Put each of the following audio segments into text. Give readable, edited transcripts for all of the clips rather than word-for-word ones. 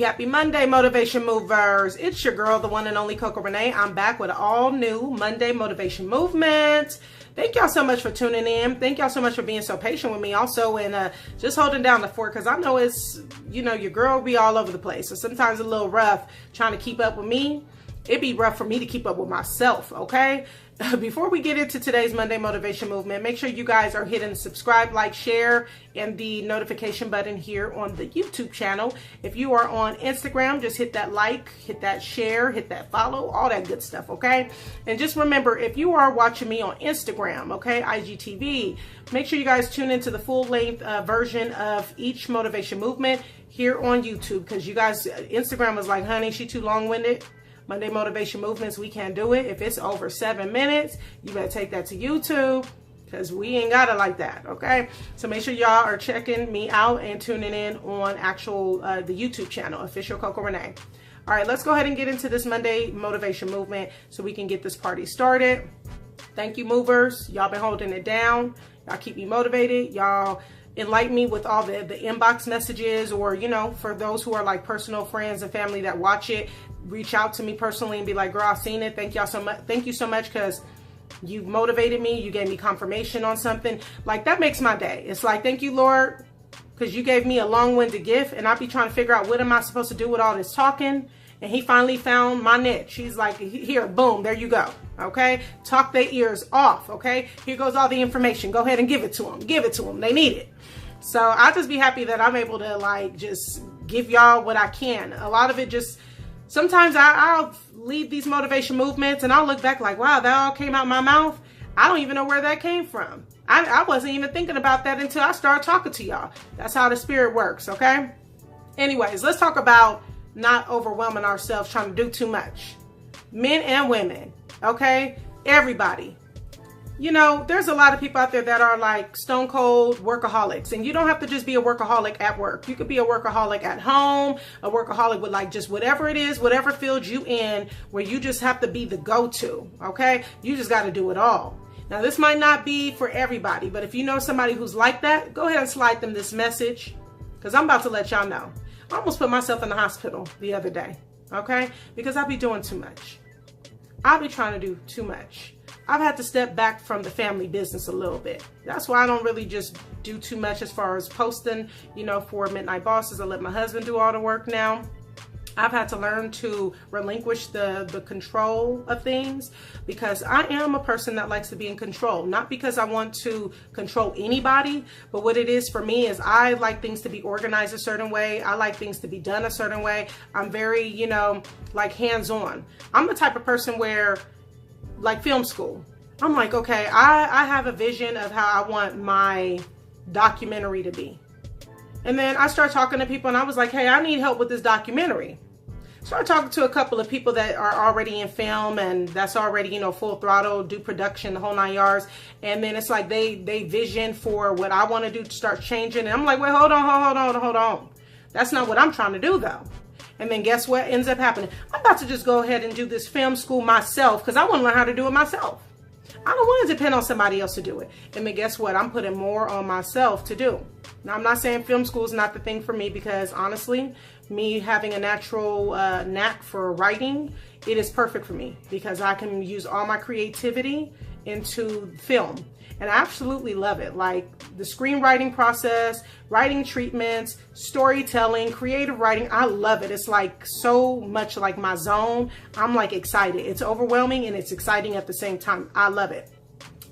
Happy Monday, Motivation Movers. It's your girl, the one and only Coco Renee. I'm back with an all new Monday Motivation Movement. Thank y'all so much for tuning in. Thank y'all so much for being so patient with me also, and just holding down the fort, because I know it's, you know, your girl be all over the place. So sometimes a little rough trying to keep up with me. It'd be rough for me to keep up with myself, okay? Before we get into today's Monday Motivation Movement, make sure you guys are hitting subscribe, like, share, and the notification button here on the YouTube channel. If you are on Instagram, just hit that like, hit that share, hit that follow, all that good stuff, okay? And just remember, if you are watching me on Instagram, okay, IGTV, make sure you guys tune into the full-length version of each motivation movement here on YouTube, because you guys, Instagram was like, honey, she too long-winded. Monday Motivation Movements, we can't do it. If it's over 7 minutes, you better take that to YouTube, because we ain't got it like that, okay? So make sure y'all are checking me out and tuning in on actual the YouTube channel, Official Coco Renee. All right, let's go ahead and get into this Monday Motivation Movement so we can get this party started. Thank you, movers. Y'all been holding it down. Y'all keep me motivated. Y'all enlighten me with all the inbox messages, or, you know, for those who are like personal friends and family that watch it, reach out to me personally and be like, girl, I've seen it. Thank y'all so much. Thank you so much, because you motivated me. You gave me confirmation on something. Like, that makes my day. It's like, thank you, Lord, because you gave me a long-winded gift, and I'll be trying to figure out what am I supposed to do with all this talking. And he finally found my niche. He's like, here, boom, there you go. Okay, talk their ears off. Okay, here goes all the information. Go ahead and give it to them. Give it to them. They need it. So I'll just be happy that I'm able to, like, just give y'all what I can. A lot of it just, sometimes I'll leave these motivation movements and I'll look back like, wow, that all came out my mouth. I don't even know where that came from. I wasn't even thinking about that until I started talking to y'all. That's how the spirit works, okay? Anyways, let's talk about not overwhelming ourselves trying to do too much. Men and women, okay? Everybody. You know, there's a lot of people out there that are like stone cold workaholics, and you don't have to just be a workaholic at work. You could be a workaholic at home, a workaholic with like just whatever it is, whatever field you in, where you just have to be the go-to, okay? You just got to do it all. Now, this might not be for everybody, but if you know somebody who's like that, go ahead and slide them this message, because I'm about to let y'all know. I almost put myself in the hospital the other day, okay? Because I be doing too much. I be trying to do too much. I've had to step back from the family business a little bit. That's why I don't really just do too much as far as posting, you know, for Midnight Bosses. I let my husband do all the work now. I've had to learn to relinquish the control of things, because I am a person that likes to be in control. Not because I want to control anybody, but what it is for me is I like things to be organized a certain way. I like things to be done a certain way. I'm very, you know, like hands-on. I'm the type of person where, like film school, I'm like, okay, I have a vision of how I want my documentary to be. And then I started talking to people and I was like, hey, I need help with this documentary. Started talking to a couple of people that are already in film and that's already, you know, full throttle, do production, the whole 9 yards. And then it's like they vision for what I want to do to start changing. And I'm like, wait, hold on. That's not what I'm trying to do though. And then guess what ends up happening? I'm about to just go ahead and do this film school myself, because I want to learn how to do it myself. I don't want to depend on somebody else to do it. And then guess what? I'm putting more on myself to do. Now, I'm not saying film school is not the thing for me, because honestly, me having a natural knack for writing, it is perfect for me, because I can use all my creativity into film. And I absolutely love it. Like the screenwriting process, writing treatments, storytelling, creative writing. I love it. It's like so much like my zone. I'm like excited. It's overwhelming and it's exciting at the same time. I love it.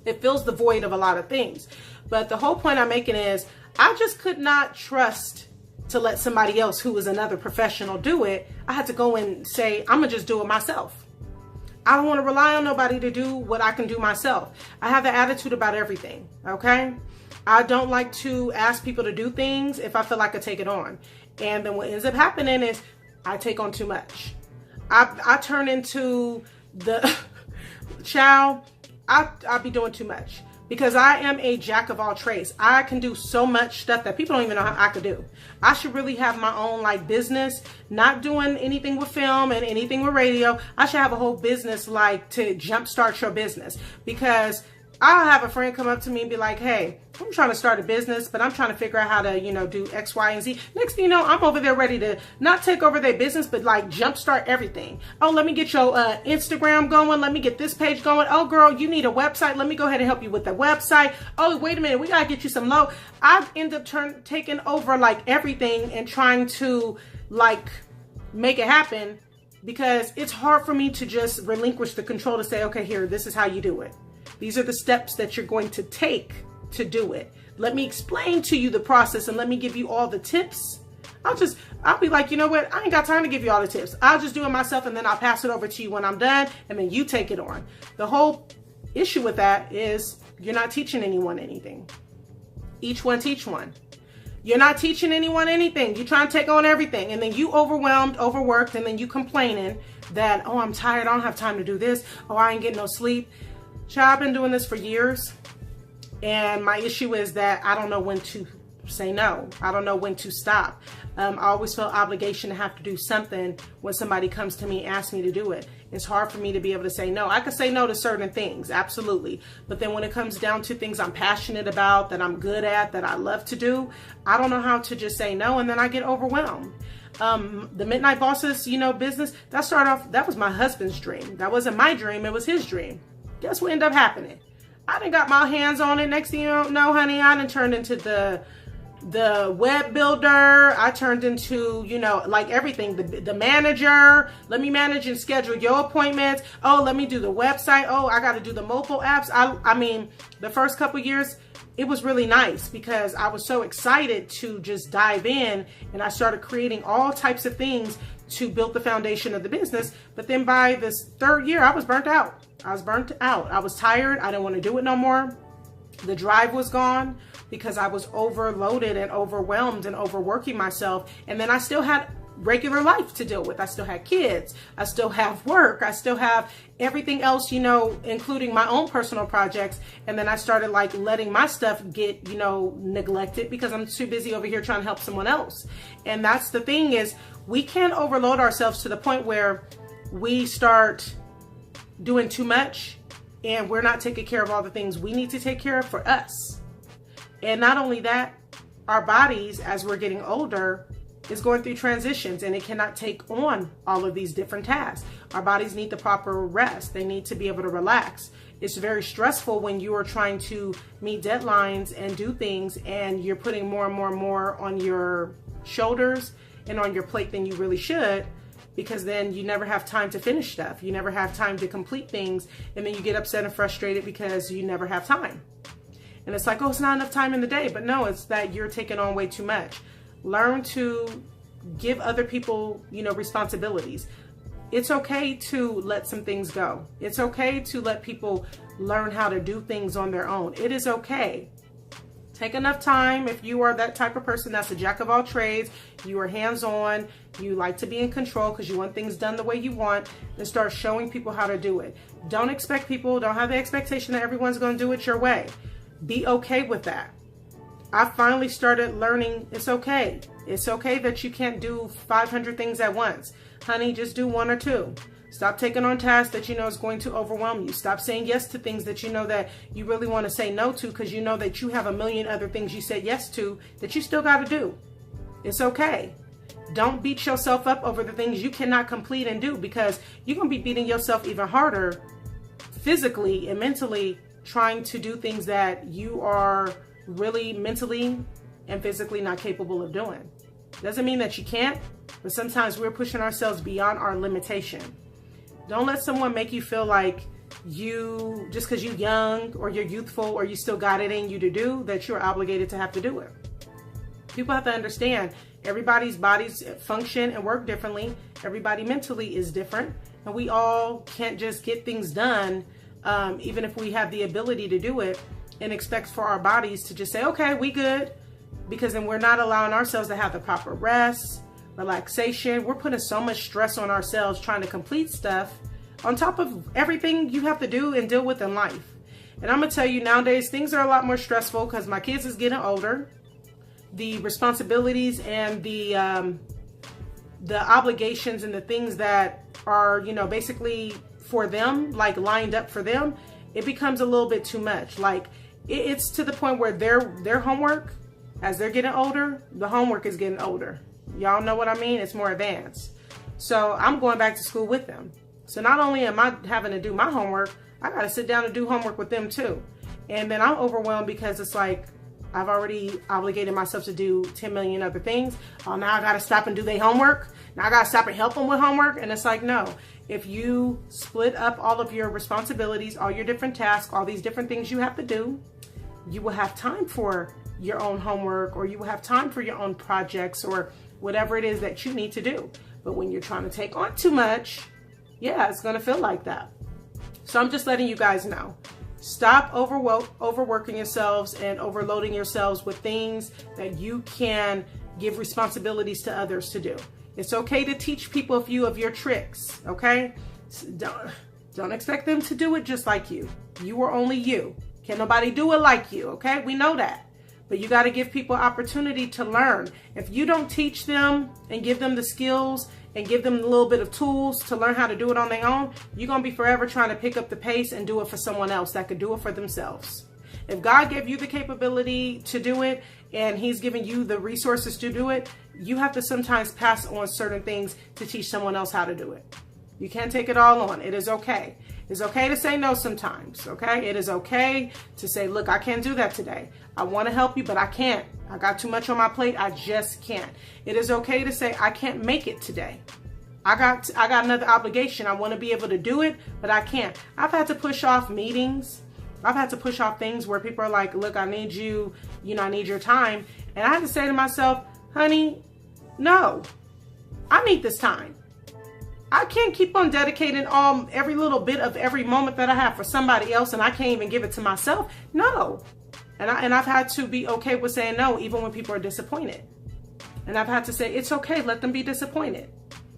It fills the void of a lot of things. But the whole point I'm making is I just could not trust to let somebody else who is another professional do it. I had to go and say, I'm gonna just do it myself. I don't want to rely on nobody to do what I can do myself. I have the attitude about everything, okay? I don't like to ask people to do things if I feel like I take it on. And then what ends up happening is I take on too much. I turn into the child. I be doing too much. because I am a jack of all trades. I can do so much stuff that people don't even know how I could do. I should really have my own like business, not doing anything with film and anything with radio. I should have a whole business like to jumpstart your business, because I'll have a friend come up to me and be like, hey, I'm trying to start a business, but I'm trying to figure out how to, you know, do X, Y, and Z. Next thing you know, I'm over there ready to not take over their business, but like jumpstart everything. Oh, let me get your Instagram going. Let me get this page going. Oh, girl, you need a website. Let me go ahead and help you with the website. Oh, wait a minute. We got to get you some low. I end up taking over like everything and trying to like make it happen, because it's hard for me to just relinquish the control to say, okay, here, this is how you do it. These are the steps that you're going to take to do it. Let me explain to you the process and let me give you all the tips. I'll be like, you know what? I ain't got time to give you all the tips. I'll just do it myself, and then I'll pass it over to you when I'm done, and then you take it on. The whole issue with that is you're not teaching anyone anything. Each one teach one. You're not teaching anyone anything. You're trying to take on everything, and then you overworked, and then you complaining that, oh, I'm tired. I don't have time to do this. Oh, I ain't getting no sleep. Child, I've been doing this for years, and my issue is that I don't know when to say no. I don't know when to stop. I always feel obligation to have to do something when somebody comes to me and asks me to do it. It's hard for me to be able to say no. I can say no to certain things, absolutely. But then when it comes down to things I'm passionate about, that I'm good at, that I love to do, I don't know how to just say no, and then I get overwhelmed. The Midnight Bosses, you know, business, that was my husband's dream. That wasn't my dream, it was his dream. Guess what ended up happening? I done got my hands on it. Next thing you don't know, honey, I done turned into the web builder. I turned into, you know, like everything. The manager. Let me manage and schedule your appointments. Oh, let me do the website. Oh, I got to do the mobile apps. I mean, the first couple years, it was really nice because I was so excited to just dive in, and I started creating all types of things to build the foundation of the business. But then by this third year, I was burnt out. I was tired. I didn't want to do it no more. The drive was gone because I was overloaded and overwhelmed and overworking myself. And then I still had regular life to deal with. I still had kids. I still have work. I still have everything else, you know, including my own personal projects. And then I started like letting my stuff get, you know, neglected because I'm too busy over here trying to help someone else. And that's the thing, is we can't overload ourselves to the point where we start doing too much and we're not taking care of all the things we need to take care of for us. And not only that, our bodies, as we're getting older, is going through transitions, and it cannot take on all of these different tasks. Our bodies need the proper rest. They need to be able to relax. It's very stressful when you are trying to meet deadlines and do things, and you're putting more and more and more on your shoulders and on your plate than you really should, because then you never have time to finish stuff. You never have time to complete things, and then you get upset and frustrated because you never have time. And it's like, oh, it's not enough time in the day. But no, it's that you're taking on way too much. Learn to give other people, you know, responsibilities. It's okay to let some things go. It's okay to let people learn how to do things on their own. It is okay. Take enough time. If you are that type of person that's a jack of all trades, you are hands-on, you like to be in control because you want things done the way you want, then start showing people how to do it. Don't have the expectation that everyone's going to do it your way. Be okay with that. I finally started learning it's okay. It's okay that you can't do 500 things at once. Honey, just do 1 or 2. Stop taking on tasks that you know is going to overwhelm you. Stop saying yes to things that you know that you really want to say no to, because you know that you have a million other things you said yes to that you still got to do. It's okay. Don't beat yourself up over the things you cannot complete and do, because you're going to be beating yourself even harder physically and mentally trying to do things that you are really mentally and physically not capable of doing. Doesn't mean that you can't, but sometimes we're pushing ourselves beyond our limitation. Don't let someone make you feel like you, just because you're young or you're youthful or you still got it in you to do, that you're obligated to have to do it. People have to understand everybody's bodies function and work differently. Everybody mentally is different, and we all can't just get things done, even if we have the ability to do it, and expect for our bodies to just say, okay, we good, because then we're not allowing ourselves to have the proper rest, relaxation. We're putting so much stress on ourselves trying to complete stuff on top of everything you have to do and deal with in life. And I'm going to tell you, nowadays, things are a lot more stressful because my kids is getting older. The responsibilities and the obligations and the things that are, you know, basically for them, like lined up for them, it becomes a little bit too much. Like it's to the point where their homework, as they're getting older, the homework is getting older. Y'all know what I mean? It's more advanced. So I'm going back to school with them. So not only am I having to do my homework, I got to sit down and do homework with them too. And then I'm overwhelmed because it's like, I've already obligated myself to do 10 million other things. Oh, now I got to stop and do their homework. Now I got to stop and help them with homework. And it's like, no, if you split up all of your responsibilities, all your different tasks, all these different things you have to do, you will have time for your own homework, or you will have time for your own projects, or whatever it is that you need to do. But when you're trying to take on too much, yeah, it's going to feel like that. So I'm just letting you guys know. Stop overworking yourselves and overloading yourselves with things that you can give responsibilities to others to do. It's okay to teach people a few of your tricks, okay? Don't expect them to do it just like you. You are only you. Can nobody do it like you, okay? We know that. But you got to give people opportunity to learn. If you don't teach them and give them the skills and give them a little bit of tools to learn how to do it on their own, you're going to be forever trying to pick up the pace and do it for someone else that could do it for themselves. If God gave you the capability to do it and he's giving you the resources to do it, you have to sometimes pass on certain things to teach someone else how to do it. You can't take it all on. It is okay. It's okay to say no sometimes, okay? It is okay to say, look, I can't do that today. I want to help you, but I can't. I got too much on my plate. I just can't. It is okay to say, I can't make it today. I got another obligation. I want to be able to do it, but I can't. I've had to push off meetings. I've had to push off things where people are like, look, I need you, I need your time. And I had to say to myself, honey, no, I need this time. I can't keep on dedicating every little bit of every moment that I have for somebody else, and I can't even give it to myself. No. And I've had to be okay with saying no, even when people are disappointed. And I've had to say, it's okay, let them be disappointed.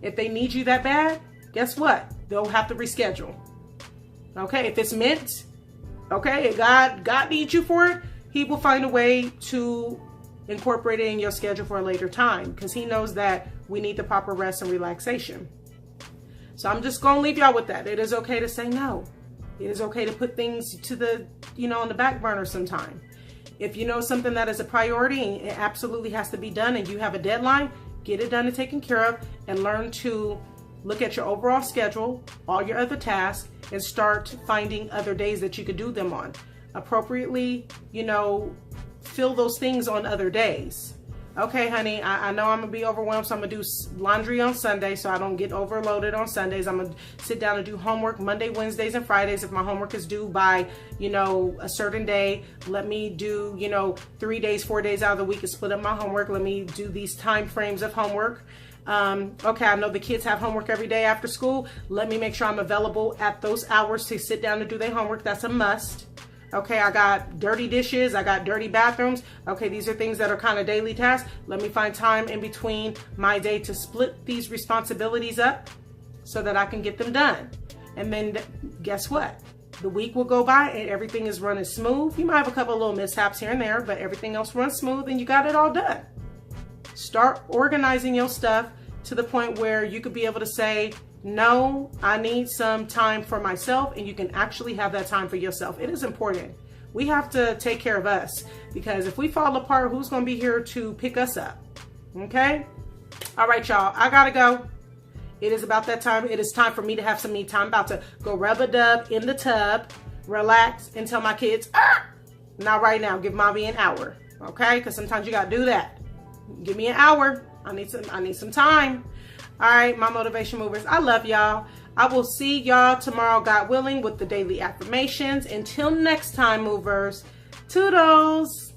If they need you that bad, guess what? They'll have to reschedule. Okay, if it's meant, okay, if God needs you for it, he will find a way to incorporate it in your schedule for a later time, because he knows that we need the proper rest and relaxation. So I'm just going to leave y'all with that. It is okay to say no. It is okay to put things to the, on the back burner sometime. If you know something that is a priority and it absolutely has to be done and you have a deadline, get it done and taken care of, and learn to look at your overall schedule, all your other tasks, and start finding other days that you could do them on. Appropriately, fill those things on other days. Okay, honey, I know I'm going to be overwhelmed, so I'm going to do laundry on Sunday so I don't get overloaded on Sundays. I'm going to sit down and do homework Monday, Wednesdays, and Fridays. If my homework is due by, a certain day, let me do, 3 days, 4 days out of the week and split up my homework. Let me do these time frames of homework. Okay, I know the kids have homework every day after school. Let me make sure I'm available at those hours to sit down and do their homework. That's a must. Okay, I got dirty dishes, I got dirty bathrooms. Okay, these are things that are kind of daily tasks. Let me find time in between my day to split these responsibilities up so that I can get them done. And then guess what? The week will go by and everything is running smooth. You might have a couple of little mishaps here and there, but everything else runs smooth and you got it all done. Start organizing your stuff to the point where you could be able to say, no, I need some time for myself, and you can actually have that time for yourself. It is important. We have to take care of us, because if we fall apart, who's going to be here to pick us up? Okay? All right, y'all. I got to go. It is about that time. It is time for me to have some me time. I'm about to go rub a dub in the tub, relax, and tell my kids, not right now. Give mommy an hour. Okay? Because sometimes you got to do that. Give me an hour. I need some time. All right, my motivation movers, I love y'all. I will see y'all tomorrow, God willing, with the daily affirmations. Until next time, movers, toodles.